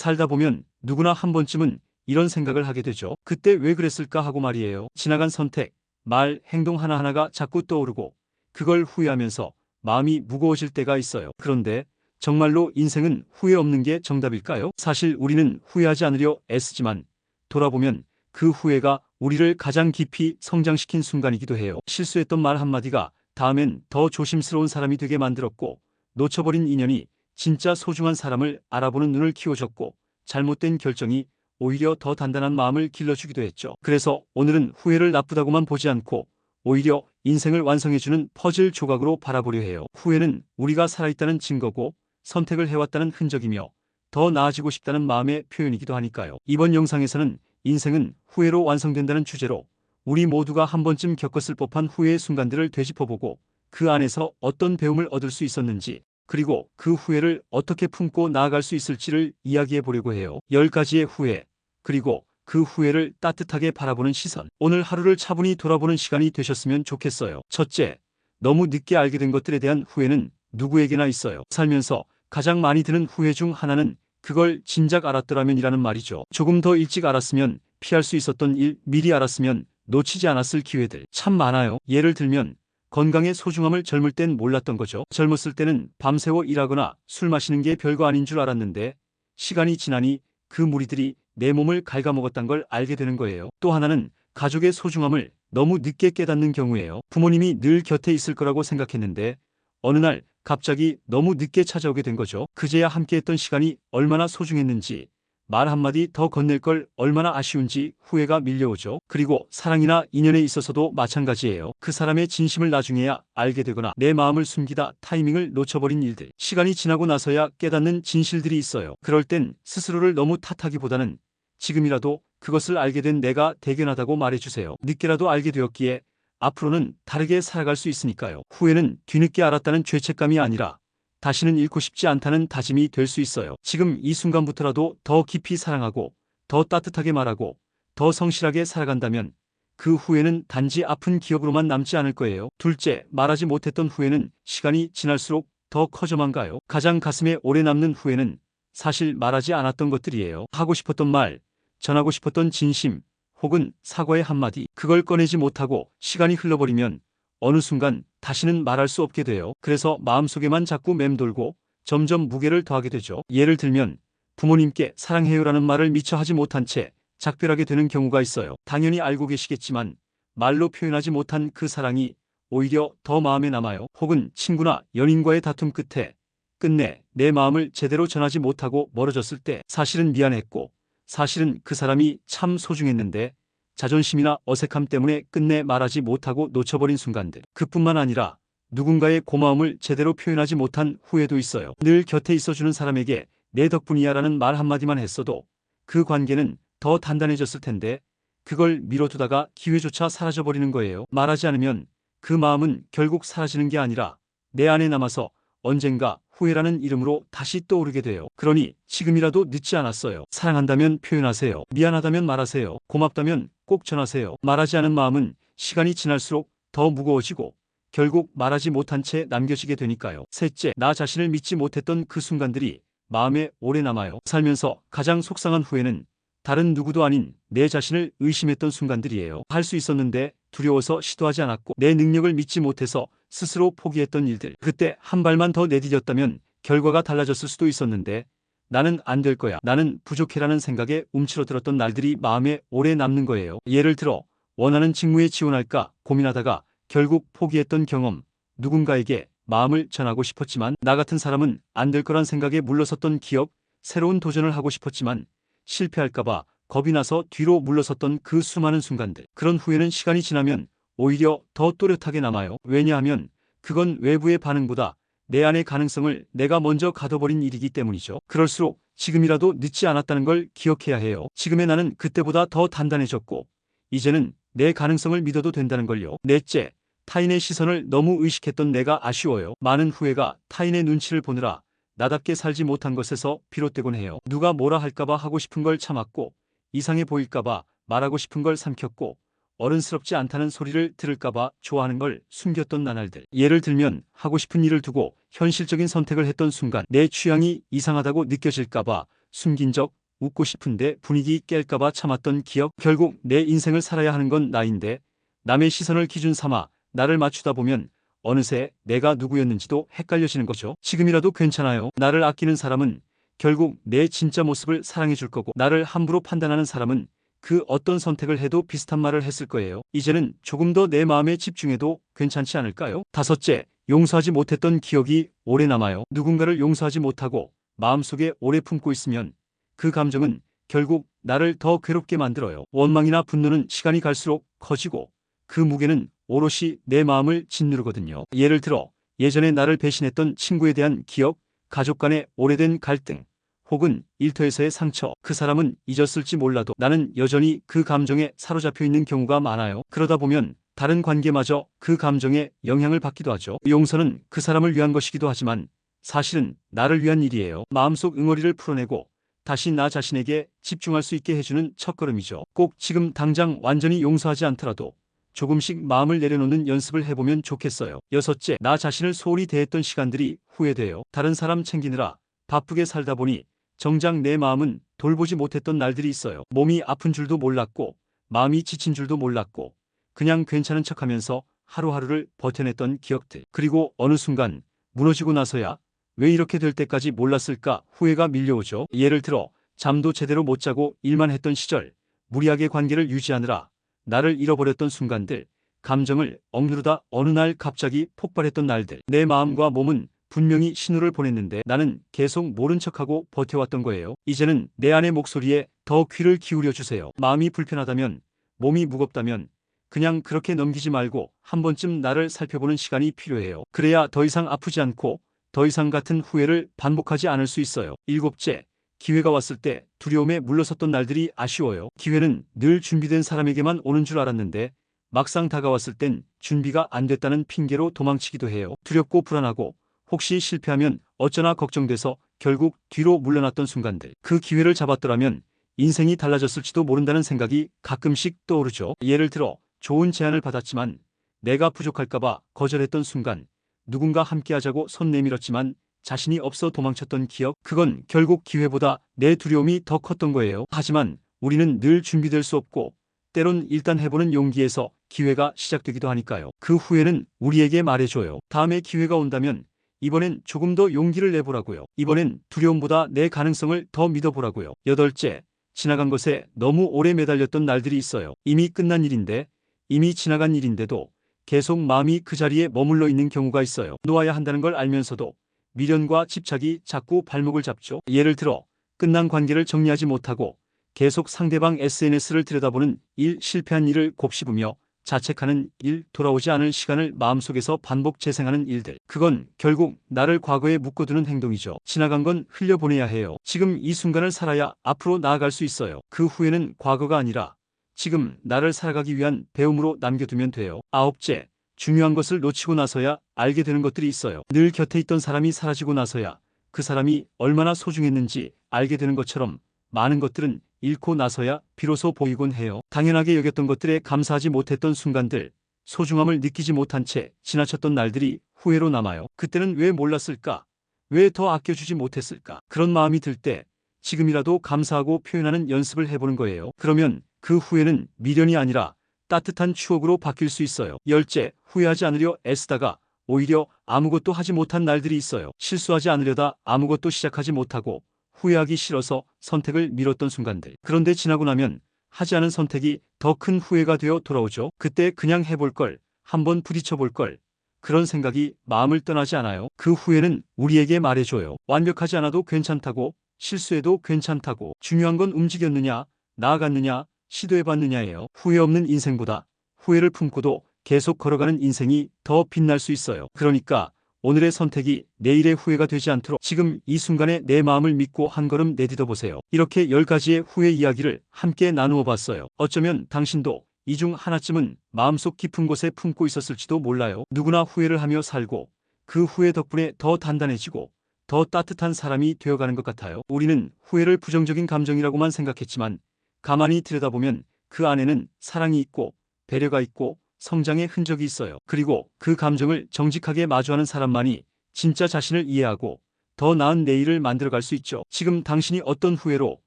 살다 보면 누구나 한 번쯤은 이런 생각을 하게 되죠. 그때 왜 그랬을까 하고 말이에요. 지나간 선택, 말, 행동 하나하나가 자꾸 떠오르고 그걸 후회하면서 마음이 무거워질 때가 있어요. 그런데 정말로 인생은 후회 없는 게 정답일까요? 사실 우리는 후회하지 않으려 애쓰지만 돌아보면 그 후회가 우리를 가장 깊이 성장시킨 순간이기도 해요. 실수했던 말 한마디가 다음엔 더 조심스러운 사람이 되게 만들었고, 놓쳐버린 인연이 진짜 소중한 사람을 알아보는 눈을 키워줬고, 잘못된 결정이 오히려 더 단단한 마음을 길러주기도 했죠. 그래서 오늘은 후회를 나쁘다고만 보지 않고 오히려 인생을 완성해주는 퍼즐 조각으로 바라보려 해요. 후회는 우리가 살아있다는 증거고 선택을 해왔다는 흔적이며 더 나아지고 싶다는 마음의 표현이기도 하니까요. 이번 영상에서는 인생은 후회로 완성된다는 주제로 우리 모두가 한 번쯤 겪었을 법한 후회의 순간들을 되짚어보고 그 안에서 어떤 배움을 얻을 수 있었는지, 그리고 그 후회를 어떻게 품고 나아갈 수 있을지를 이야기해 보려고 해요. 10가지의 후회, 그리고 그 후회를 따뜻하게 바라보는 시선. 오늘 하루를 차분히 돌아보는 시간이 되셨으면 좋겠어요. 첫째, 너무 늦게 알게 된 것들에 대한 후회는 누구에게나 있어요. 살면서 가장 많이 드는 후회 중 하나는 그걸 진작 알았더라면이라는 말이죠. 조금 더 일찍 알았으면 피할 수 있었던 일, 미리 알았으면 놓치지 않았을 기회들 참 많아요. 예를 들면 건강의 소중함을 젊을 땐 몰랐던 거죠. 젊었을 때는 밤새워 일하거나 술 마시는 게 별거 아닌 줄 알았는데 시간이 지나니 그 무리들이 내 몸을 갉아먹었단 걸 알게 되는 거예요. 또 하나는 가족의 소중함을 너무 늦게 깨닫는 경우예요. 부모님이 늘 곁에 있을 거라고 생각했는데 어느 날 갑자기 너무 늦게 찾아오게 된 거죠. 그제야 함께했던 시간이 얼마나 소중했는지, 말 한마디 더 건넬 걸 얼마나 아쉬운지 후회가 밀려오죠. 그리고 사랑이나 인연에 있어서도 마찬가지예요. 그 사람의 진심을 나중에야 알게 되거나 내 마음을 숨기다 타이밍을 놓쳐버린 일들, 시간이 지나고 나서야 깨닫는 진실들이 있어요. 그럴 땐 스스로를 너무 탓하기보다는 지금이라도 그것을 알게 된 내가 대견하다고 말해주세요. 늦게라도 알게 되었기에 앞으로는 다르게 살아갈 수 있으니까요. 후회는 뒤늦게 알았다는 죄책감이 아니라 다시는 잃고 싶지 않다는 다짐이 될 수 있어요. 지금 이 순간부터라도 더 깊이 사랑하고 더 따뜻하게 말하고 더 성실하게 살아간다면 그 후회는 단지 아픈 기억으로만 남지 않을 거예요. 둘째, 말하지 못했던 후회는 시간이 지날수록 더 커져만 가요. 가장 가슴에 오래 남는 후회는 사실 말하지 않았던 것들이에요. 하고 싶었던 말, 전하고 싶었던 진심, 혹은 사과의 한마디, 그걸 꺼내지 못하고 시간이 흘러버리면 어느 순간 다시는 말할 수 없게 돼요. 그래서 마음속에만 자꾸 맴돌고 점점 무게를 더하게 되죠. 예를 들면 부모님께 사랑해요라는 말을 미처 하지 못한 채 작별하게 되는 경우가 있어요. 당연히 알고 계시겠지만 말로 표현하지 못한 그 사랑이 오히려 더 마음에 남아요. 혹은 친구나 연인과의 다툼 끝에 끝내 내 마음을 제대로 전하지 못하고 멀어졌을 때 사실은 미안했고 사실은 그 사람이 참 소중했는데 자존심이나 어색함 때문에 끝내 말하지 못하고 놓쳐버린 순간들. 그뿐만 아니라 누군가의 고마움을 제대로 표현하지 못한 후회도 있어요. 늘 곁에 있어주는 사람에게 내 덕분이야 라는 말 한마디만 했어도 그 관계는 더 단단해졌을 텐데 그걸 미뤄두다가 기회조차 사라져버리는 거예요. 말하지 않으면 그 마음은 결국 사라지는 게 아니라 내 안에 남아서 언젠가 후회라는 이름으로 다시 떠오르게 돼요. 그러니 지금이라도 늦지 않았어요. 사랑한다면 표현하세요. 미안하다면 말하세요. 고맙다면 꼭 전하세요. 말하지 않은 마음은 시간이 지날수록 더 무거워지고 결국 말하지 못한 채 남겨지게 되니까요. 셋째, 나 자신을 믿지 못했던 그 순간들이 마음에 오래 남아요. 살면서 가장 속상한 후회는 다른 누구도 아닌 내 자신을 의심했던 순간들이에요. 할 수 있었는데 두려워서 시도하지 않았고 내 능력을 믿지 못해서 스스로 포기했던 일들. 그때 한 발만 더 내디뎠다면 결과가 달라졌을 수도 있었는데 나는 안 될 거야, 나는 부족해라는 생각에 움츠러들었던 날들이 마음에 오래 남는 거예요. 예를 들어 원하는 직무에 지원할까 고민하다가 결국 포기했던 경험, 누군가에게 마음을 전하고 싶었지만 나 같은 사람은 안 될 거란 생각에 물러섰던 기억, 새로운 도전을 하고 싶었지만 실패할까봐 겁이 나서 뒤로 물러섰던 그 수많은 순간들. 그런 후회는 시간이 지나면 오히려 더 또렷하게 남아요. 왜냐하면 그건 외부의 반응보다 내 안의 가능성을 내가 먼저 가둬버린 일이기 때문이죠. 그럴수록 지금이라도 늦지 않았다는 걸 기억해야 해요. 지금의 나는 그때보다 더 단단해졌고 이제는 내 가능성을 믿어도 된다는 걸요. 넷째, 타인의 시선을 너무 의식했던 내가 아쉬워요. 많은 후회가 타인의 눈치를 보느라 나답게 살지 못한 것에서 비롯되곤 해요. 누가 뭐라 할까봐 하고 싶은 걸 참았고 이상해 보일까봐 말하고 싶은 걸 삼켰고 어른스럽지 않다는 소리를 들을까봐 좋아하는 걸 숨겼던 나날들. 예를 들면 하고 싶은 일을 두고 현실적인 선택을 했던 순간 내 취향이 이상하다고 느껴질까봐 숨긴 적, 웃고 싶은데 분위기 깰까봐 참았던 기억. 결국 내 인생을 살아야 하는 건 나인데 남의 시선을 기준 삼아 나를 맞추다 보면 어느새 내가 누구였는지도 헷갈려지는 거죠. 지금이라도 괜찮아요. 나를 아끼는 사람은 결국 내 진짜 모습을 사랑해 줄 거고, 나를 함부로 판단하는 사람은 그 어떤 선택을 해도 비슷한 말을 했을 거예요. 이제는 조금 더 내 마음에 집중해도 괜찮지 않을까요? 다섯째, 용서하지 못했던 기억이 오래 남아요. 누군가를 용서하지 못하고 마음속에 오래 품고 있으면 그 감정은 결국 나를 더 괴롭게 만들어요. 원망이나 분노는 시간이 갈수록 커지고 그 무게는 오롯이 내 마음을 짓누르거든요. 예를 들어 예전에 나를 배신했던 친구에 대한 기억, 가족 간의 오래된 갈등, 혹은 일터에서의 상처. 그 사람은 잊었을지 몰라도 나는 여전히 그 감정에 사로잡혀 있는 경우가 많아요. 그러다 보면 다른 관계마저 그 감정에 영향을 받기도 하죠. 용서는 그 사람을 위한 것이기도 하지만 사실은 나를 위한 일이에요. 마음속 응어리를 풀어내고 다시 나 자신에게 집중할 수 있게 해주는 첫걸음이죠. 꼭 지금 당장 완전히 용서하지 않더라도 조금씩 마음을 내려놓는 연습을 해보면 좋겠어요. 여섯째, 나 자신을 소홀히 대했던 시간들이 후회돼요. 다른 사람 챙기느라 바쁘게 살다 보니 정작 내 마음은 돌보지 못했던 날들이 있어요. 몸이 아픈 줄도 몰랐고 마음이 지친 줄도 몰랐고 그냥 괜찮은 척하면서 하루하루를 버텨냈던 기억들. 그리고 어느 순간 무너지고 나서야 왜 이렇게 될 때까지 몰랐을까 후회가 밀려오죠. 예를 들어 잠도 제대로 못 자고 일만 했던 시절, 무리하게 관계를 유지하느라 나를 잃어버렸던 순간들, 감정을 억누르다 어느 날 갑자기 폭발했던 날들. 내 마음과 몸은 분명히 신호를 보냈는데 나는 계속 모른 척하고 버텨왔던 거예요. 이제는 내 안의 목소리에 더 귀를 기울여 주세요. 마음이 불편하다면, 몸이 무겁다면 그냥 그렇게 넘기지 말고 한 번쯤 나를 살펴보는 시간이 필요해요. 그래야 더 이상 아프지 않고 더 이상 같은 후회를 반복하지 않을 수 있어요. 일곱째, 기회가 왔을 때 두려움에 물러섰던 날들이 아쉬워요. 기회는 늘 준비된 사람에게만 오는 줄 알았는데 막상 다가왔을 땐 준비가 안 됐다는 핑계로 도망치기도 해요. 두렵고 불안하고 혹시 실패하면 어쩌나 걱정돼서 결국 뒤로 물러났던 순간들. 그 기회를 잡았더라면 인생이 달라졌을지도 모른다는 생각이 가끔씩 떠오르죠. 예를 들어 좋은 제안을 받았지만 내가 부족할까봐 거절했던 순간, 누군가 함께하자고 손 내밀었지만 자신이 없어 도망쳤던 기억. 그건 결국 기회보다 내 두려움이 더 컸던 거예요. 하지만 우리는 늘 준비될 수 없고 때론 일단 해보는 용기에서 기회가 시작되기도 하니까요. 그 후회는 우리에게 말해줘요. 다음에 기회가 온다면 이번엔 조금 더 용기를 내보라고요. 이번엔 두려움보다 내 가능성을 더 믿어보라고요. 여덟째, 지나간 것에 너무 오래 매달렸던 날들이 있어요. 이미 끝난 일인데, 이미 지나간 일인데도 계속 마음이 그 자리에 머물러 있는 경우가 있어요. 놓아야 한다는 걸 알면서도 미련과 집착이 자꾸 발목을 잡죠. 예를 들어 끝난 관계를 정리하지 못하고 계속 상대방 SNS를 들여다보는 일, 실패한 일을 곱씹으며 자책하는 일, 돌아오지 않을 시간을 마음속에서 반복 재생하는 일들. 그건 결국 나를 과거에 묶어두는 행동이죠. 지나간 건 흘려보내야 해요. 지금 이 순간을 살아야 앞으로 나아갈 수 있어요. 그 후에는 과거가 아니라 지금 나를 살아가기 위한 배움으로 남겨두면 돼요. 아홉째, 중요한 것을 놓치고 나서야 알게 되는 것들이 있어요. 늘 곁에 있던 사람이 사라지고 나서야 그 사람이 얼마나 소중했는지 알게 되는 것처럼 많은 것들은 잃고 나서야 비로소 보이곤 해요. 당연하게 여겼던 것들에 감사하지 못했던 순간들, 소중함을 느끼지 못한 채 지나쳤던 날들이 후회로 남아요. 그때는 왜 몰랐을까? 왜 더 아껴주지 못했을까? 그런 마음이 들 때 지금이라도 감사하고 표현하는 연습을 해보는 거예요. 그러면 그 후회는 미련이 아니라 따뜻한 추억으로 바뀔 수 있어요. 열째, 후회하지 않으려 애쓰다가 오히려 아무것도 하지 못한 날들이 있어요. 실수하지 않으려다 아무것도 시작하지 못하고 후회하기 싫어서 선택을 미뤘던 순간들. 그런데 지나고 나면 하지 않은 선택이 더 큰 후회가 되어 돌아오죠. 그때 그냥 해볼 걸, 한번 부딪혀 볼 걸. 그런 생각이 마음을 떠나지 않아요. 그 후회는 우리에게 말해줘요. 완벽하지 않아도 괜찮다고, 실수해도 괜찮다고. 중요한 건 움직였느냐, 나아갔느냐, 시도해봤느냐예요. 후회 없는 인생보다 후회를 품고도 계속 걸어가는 인생이 더 빛날 수 있어요. 그러니까 오늘의 선택이 내일의 후회가 되지 않도록 지금 이 순간에 내 마음을 믿고 한 걸음 내딛어 보세요. 이렇게 10가지의 후회 이야기를 함께 나누어 봤어요. 어쩌면 당신도 이 중 하나쯤은 마음속 깊은 곳에 품고 있었을지도 몰라요. 누구나 후회를 하며 살고 그 후회 덕분에 더 단단해지고 더 따뜻한 사람이 되어가는 것 같아요. 우리는 후회를 부정적인 감정이라고만 생각했지만 가만히 들여다보면 그 안에는 사랑이 있고 배려가 있고 성장의 흔적이 있어요. 그리고 그 감정을 정직하게 마주하는 사람만이 진짜 자신을 이해하고 더 나은 내일을 만들어갈 수 있죠. 지금 당신이 어떤 후회로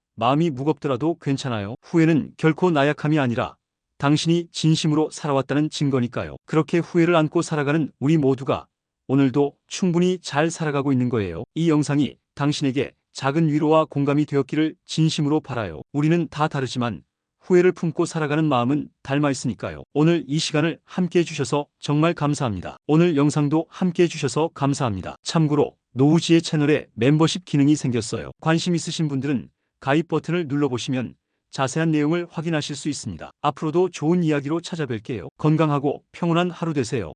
마음이 무겁더라도 괜찮아요. 후회는 결코 나약함이 아니라 당신이 진심으로 살아왔다는 증거니까요. 그렇게 후회를 안고 살아가는 우리 모두가 오늘도 충분히 잘 살아가고 있는 거예요. 이 영상이 당신에게 작은 위로와 공감이 되었기를 진심으로 바라요. 우리는 다 다르지만 후회를 품고 살아가는 마음은 닮아 있으니까요. 오늘 이 시간을 함께 해주셔서 정말 감사합니다. 오늘 영상도 함께 해주셔서 감사합니다. 참고로 노우지의 채널에 멤버십 기능이 생겼어요. 관심 있으신 분들은 가입 버튼을 눌러보시면 자세한 내용을 확인하실 수 있습니다. 앞으로도 좋은 이야기로 찾아뵐게요. 건강하고 평온한 하루 되세요.